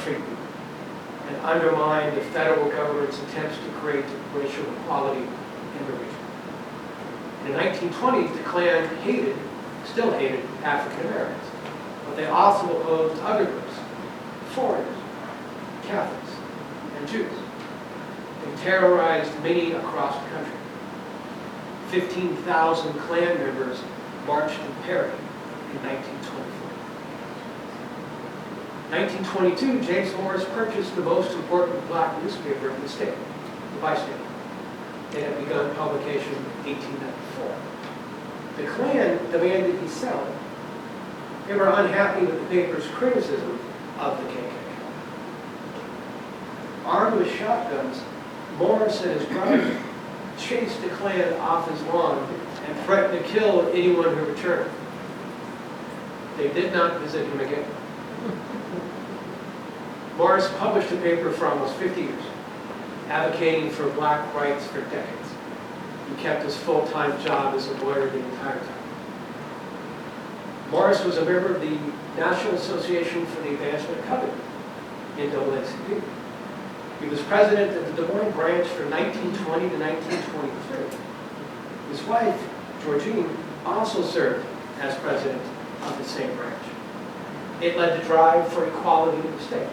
mistreat people and undermine the federal government's attempts to create racial equality in the region. In the 1920s, the Klan still hated African Americans, but they also opposed other groups, foreigners, Catholics, and Jews. They terrorized many across the country. 15,000 Klan members marched in Perry in 1924. 1922, James Morris purchased the most important black newspaper in the state, the Bystander. It had begun publication in 1894. The Klan demanded he sell it. They were unhappy with the paper's criticism of the KKK. Armed with shotguns, Morris and his brother chased the Klan off his lawn and threatened to kill anyone who returned. They did not visit him again. Morris published the paper for almost 50 years, advocating for black rights for decades. He kept his full-time job as a lawyer the entire time. Morris was a member of the National Association for the Advancement of Covenant, NAACP. He was president of the Des Moines branch from 1920 to 1923. His wife, Georgine, also served as president of the same branch. It led the drive for equality in the state,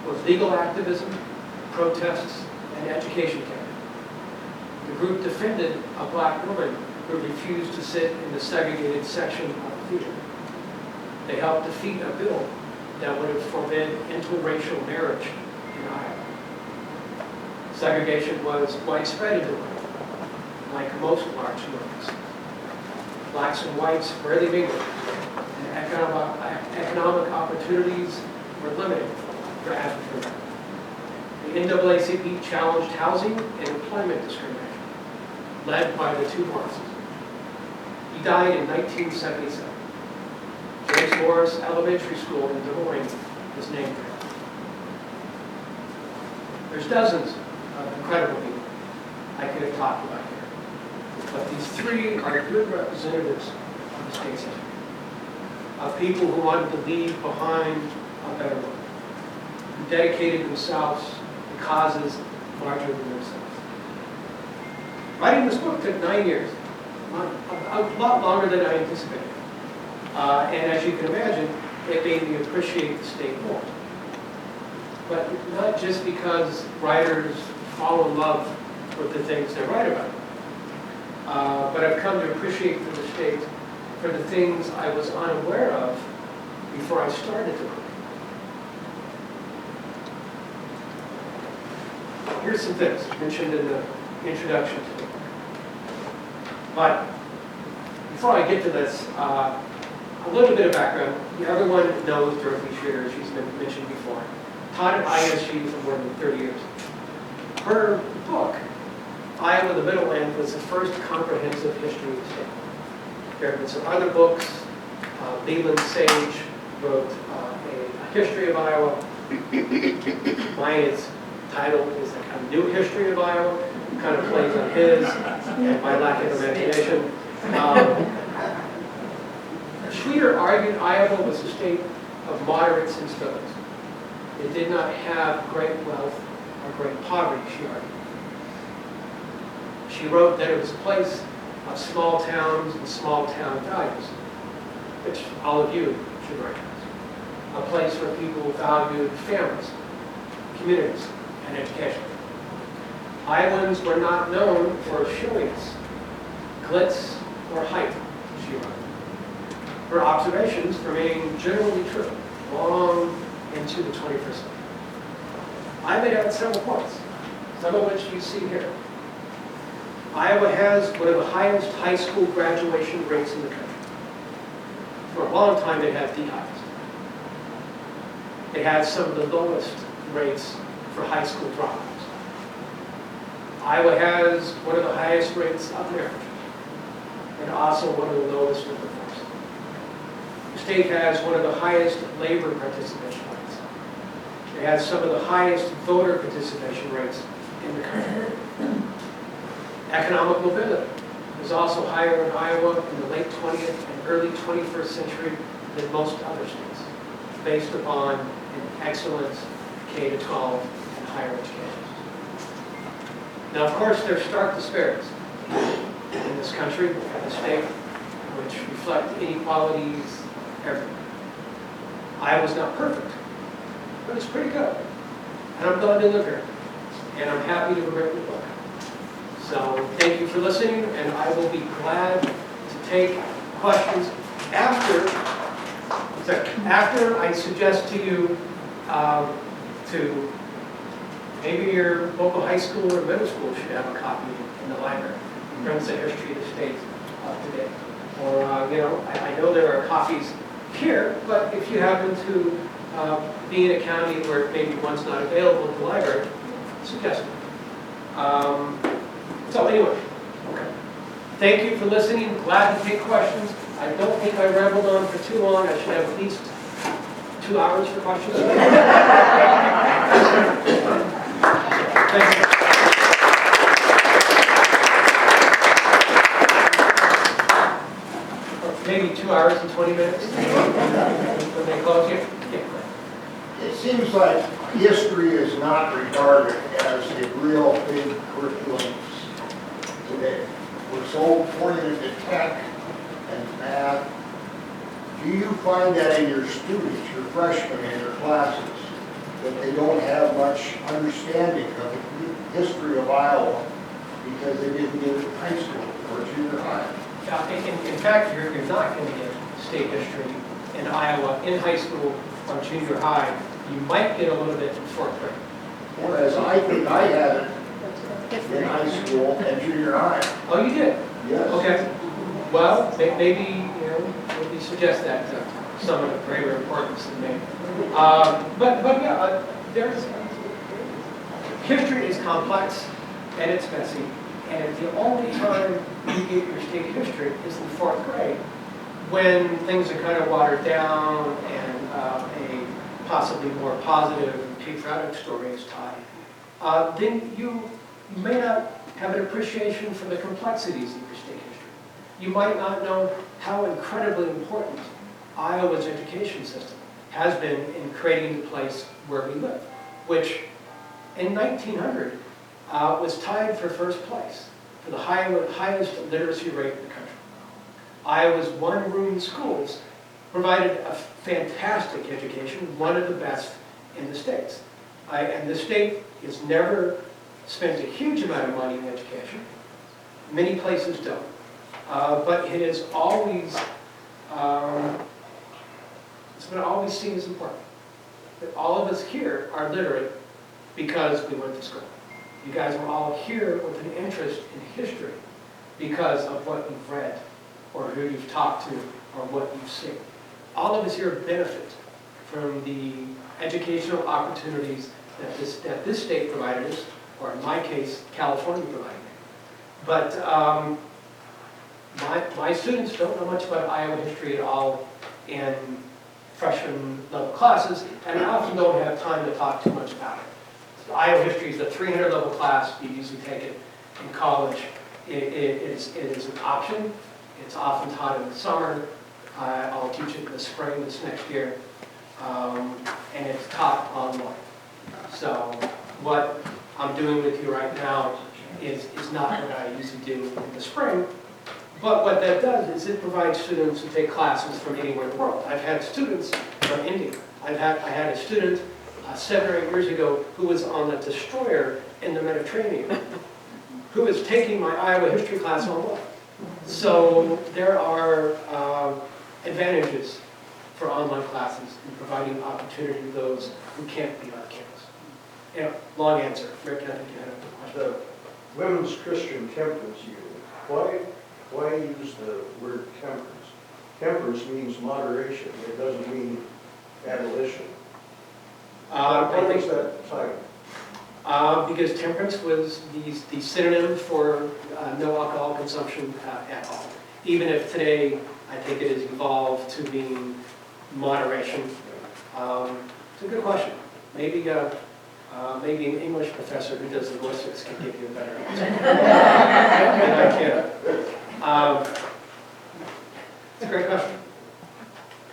with legal activism, protests, and education campaigns. The group defended a black woman who refused to sit in the segregated section of the theater. They helped defeat a bill that would have forbid interracial marriage in Iowa. Segregation was widespread in the world, like most large movements. Blacks and whites rarely mingled, and economic opportunities were limited for African Americans. The NAACP challenged housing and employment discrimination, led by the two Morrises. He died in 1977. James Morris Elementary School in Des Moines is named for him. There's dozens of incredible people I could have talked about here, but these three are good representatives of the state's history, of people who wanted to leave behind a better world, who dedicated themselves to causes larger than themselves. Writing this book took 9 years, a lot longer than I anticipated. And as you can imagine, it made me appreciate the state more. But not just because writers fall in love with the things they write about, but I've come to appreciate the state for the things I was unaware of before I started the book. Here's some things mentioned in the introduction to the book. But before I get to this, a little bit of background. Everyone knows Dorothy Schrader. She's been mentioned before. Taught at ISG for more than 30 years. Her book, Iowa, the Middleland, was the first comprehensive history of the state. There have been some other books. Leland Sage wrote a history of Iowa. Mine is titled is A New History of Iowa. Kind of plays on his and my lack of imagination. Schrader argued Iowa was a state of moderate sensibilities. It did not have great wealth or great poverty, she argued. She wrote that it was a place of small towns and small town values, which all of you should recognize. A place where people valued families, communities, and education. Iowans were not known for showiness, glitz, or hype, she wrote. Her observations remain generally true long into the 21st century. I made out several points, some of which you see here. Iowa has one of the highest high school graduation rates in the country. For a long time, it had the highest. It has some of the lowest rates for high school dropouts. Iowa has one of the highest rates of marriage, and also one of the lowest of divorce. The state has one of the highest labor participation rates. It has some of the highest voter participation rates in the country. Economic mobility is also higher in Iowa in the late 20th and early 21st century than most other states, based upon in excellent K-12 and higher education. Now, of course, there's stark disparities in this country and the state, which reflect inequalities everywhere. Iowa's not perfect, but it's pretty good. And I'm glad to live here. And I'm happy to write the book. So thank you for listening, and I will be glad to take questions after I suggest to you to maybe your local high school or middle school should have a copy in the library. Brings the history of the state up to date. Or, I know there are copies here, but if you happen to be in a county where maybe one's not available in the library, suggest it. So anyway, okay. Thank you for listening. Glad to take questions. I don't think I rambled on for too long. I should have at least 2 hours for questions. Thank you. Maybe 2 hours and 20 minutes when they close here. Yeah. It seems like history is not regarded as a real big curriculum today. We're so pointed to tech and math. Do you find that in your students, your freshmen in your classes, that they don't have much understanding of the history of Iowa because they didn't get it in high school or junior high? In fact, you're not going to get state history in Iowa in high school or junior high. You might get a little bit in fourth grade. Whereas I think I had it in high school and junior high. Oh, you did? Yes. Okay. Well, maybe suggest that to some of the greater importance than me. But yeah, there's history is complex and it's messy. And the only time you get your state history is in fourth grade, when things are kind of watered down and a possibly more positive and patriotic story is tied. Then you may not have an appreciation for the complexities of your state history. You might not know how incredibly important Iowa's education system has been in creating the place where we live, which in 1900 was tied for first place for the highest literacy rate in the country. Iowa's one-room schools provided a fantastic education, one of the best in the states. And the state has never spent a huge amount of money in education. Many places don't. But it is always, it's been always seen as important. That all of us here are literate because we went to school. You guys are all here with an interest in history because of what you've read or who you've talked to or what you've seen. All of us here benefit from the educational opportunities that this state provided us, or in my case, California provided me. But my students don't know much about Iowa history at all in freshman level classes, and I often don't have time to talk too much about it. So Iowa history is a 300 level class. You usually take it in college. It is an option. It's often taught in the summer. I'll teach it in the spring this next year, and it's taught online. So what I'm doing with you right now is not what I usually do in the spring, but what that does is it provides students who take classes from anywhere in the world. I've had students from India. I had a student 7 or 8 years ago who was on a destroyer in the Mediterranean, who is taking my Iowa history class online. So there are advantages for online classes in providing opportunity to those who can't be on campus. Yeah, long answer. Rick, I think you had a question. The Women's Christian Temperance Union, why use the word temperance? Temperance means moderation. It doesn't mean abolition. What is that title? Because temperance was the synonym for no alcohol consumption at all. Even if today I think it has evolved to mean moderation. It's a good question. Maybe an English professor who does linguistics can give you a better answer than I can. It's a great question.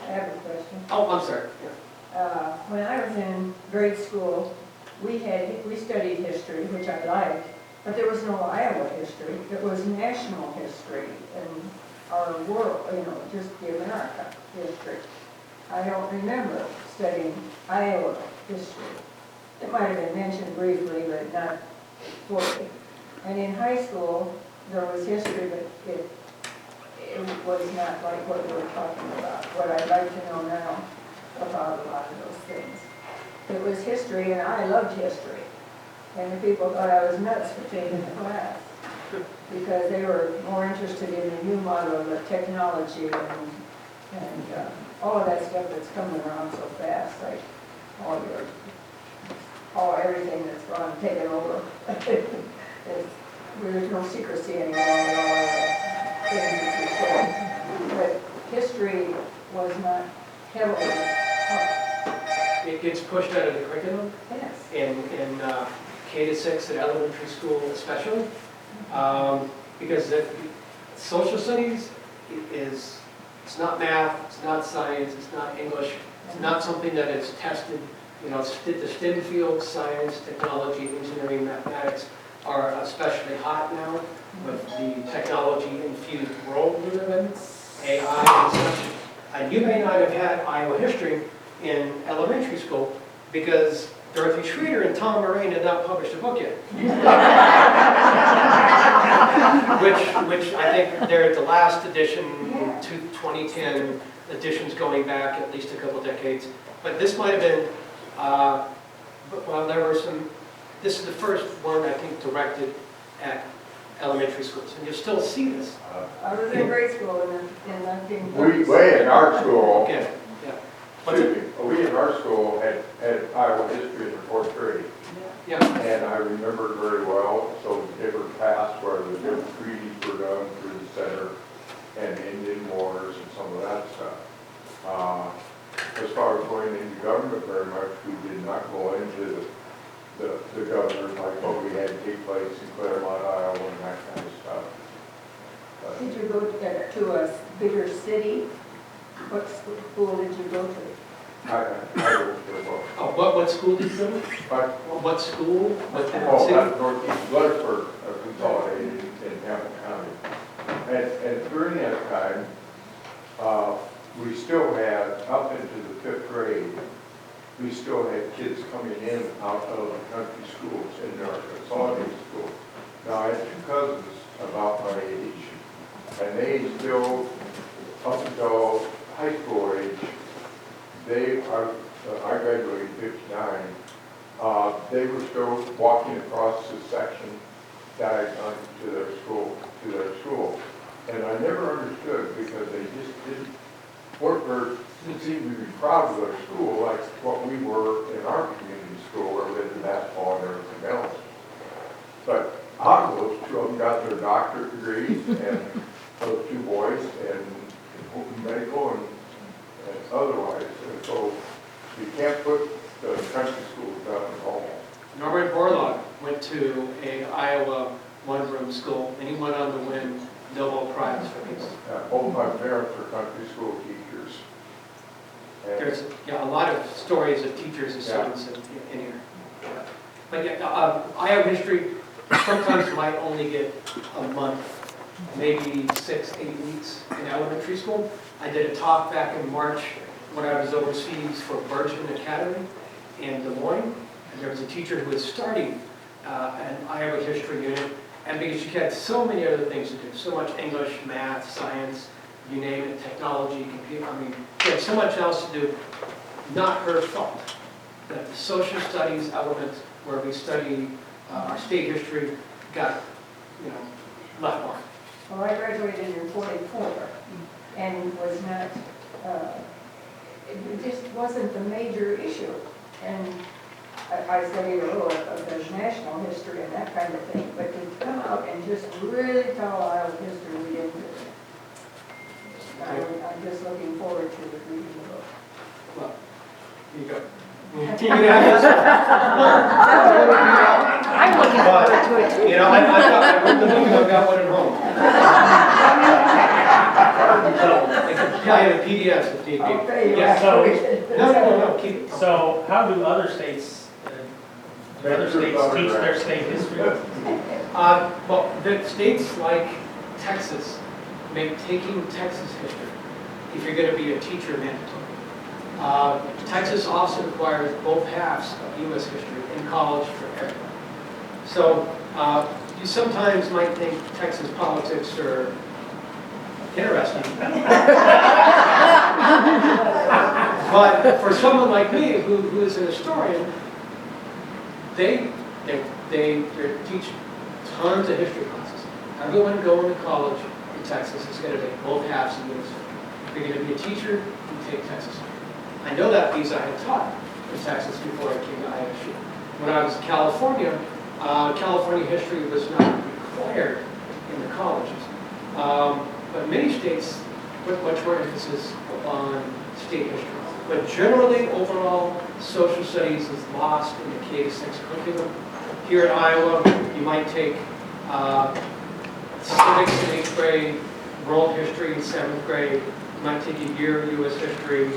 I have a question. Oh, I'm sorry. Yeah. When I was in grade school, we studied history, which I liked, but there was no Iowa history. It was national history and our world, just the America history. I don't remember studying Iowa history. It might have been mentioned briefly, but not fully. And in high school, there was history, but it was not like what we were talking about, what I'd like to know now about a lot of those things. It was history, and I loved history. And the people thought I was nuts for taking the class, because they were more interested in the new model of the technology and all of that stuff that's coming around so fast, like everything that's gone taken over. There's no secrecy anymore with all of the things that you say. But history was not heavily taught. It gets pushed out of the curriculum Yes. in K-6 at elementary school especially, because social studies it's not math, it's not science, it's not English, it's not something that is tested. The STEM fields, science, technology, engineering, mathematics, are especially hot now with the technology-infused world we live in, AI and such. And you may not have had Iowa history in elementary school because Dorothy Schrader and Tom Moraine had not published a book yet. which I think they're the last edition, 2010 editions going back at least a couple decades. But this might have been, there were some, this is the first one I think directed at elementary schools, and you'll still see this. I was in grade school in 1930s. We in our school, Okay, yeah. we in our school had Iowa history in the fourth grade. Yeah. And I remember it very well, so different paths where the different treaties were done through the center and Indian wars and some of that stuff. As far as going into government very much, we did not go into the governors like what we had take place in Claremont, Iowa and that kind of stuff. Did you go to a bigger city? What school did you go to? I wrote the book. Oh, what school did you go to? But, What school? What oh, city? that's Northeast Bloodsport consolidated in Hamilton County. And during that time, we still had, up into the 5th grade, we still had kids coming in out of the country schools in our consolidated school. Now, I had 2 cousins about my age, and they still, up until high school age, I graduated in 59, they were still walking across the section diagonal to their school. And I never understood because they just didn't seem to be proud of their school like what we were in our community school where we had basketball and everything else. But out of those 2 of them got their doctorate degrees, and those 2 boys, and medical and otherwise. And so you can't put the country schools down at all. Norbert Borlaug went to a Iowa one-room school, and he went on to win Nobel Prize for peace. Both my parents were country school teachers. And There's a lot of stories of teachers and students in here. But Iowa history sometimes might only get a month, maybe 6, 8 weeks in elementary school. I did a talk back in March when I was overseas for Bergman Academy in Des Moines. And there was a teacher who was starting an Iowa history unit. And because she had so many other things to do, so much English, math, science, you name it, technology, computer, she had so much else to do, not her fault. That the social studies element where we study our state history got, left behind. Well, I graduated in 44 and was not, it just wasn't the major issue. And I studied a little of the national history and that kind of thing, but to come out and just really tell Iowa history, we didn't do it. I'm just looking forward to reading the book. Well, here you go. I'm looking forward to it too. I wrote the book and I've got one at home. I can apply the PDFs if need be. Okay, you Yes. have So- to. No, keep it. So how do other states, teach their state history? Well, the states like Texas make taking Texas history, if you're going to be a teacher, mandatory. Texas also requires both halves of U.S. history in college for everyone. So you sometimes might think Texas politics are interesting. But for someone like me, who is an historian, they teach tons of history classes. Everyone going to college in Texas is going to take both halves of U.S. history. If you're going to be a teacher, you take Texas. I know that because I had taught in Texas before I came to ISU. When I was in California, California history was not required in the colleges. But many states put much more emphasis on state history. But generally, overall, social studies is lost in the K-6 curriculum. Here in Iowa, you might take civics in 8th grade, world history in 7th grade, you might take a year of U.S. history,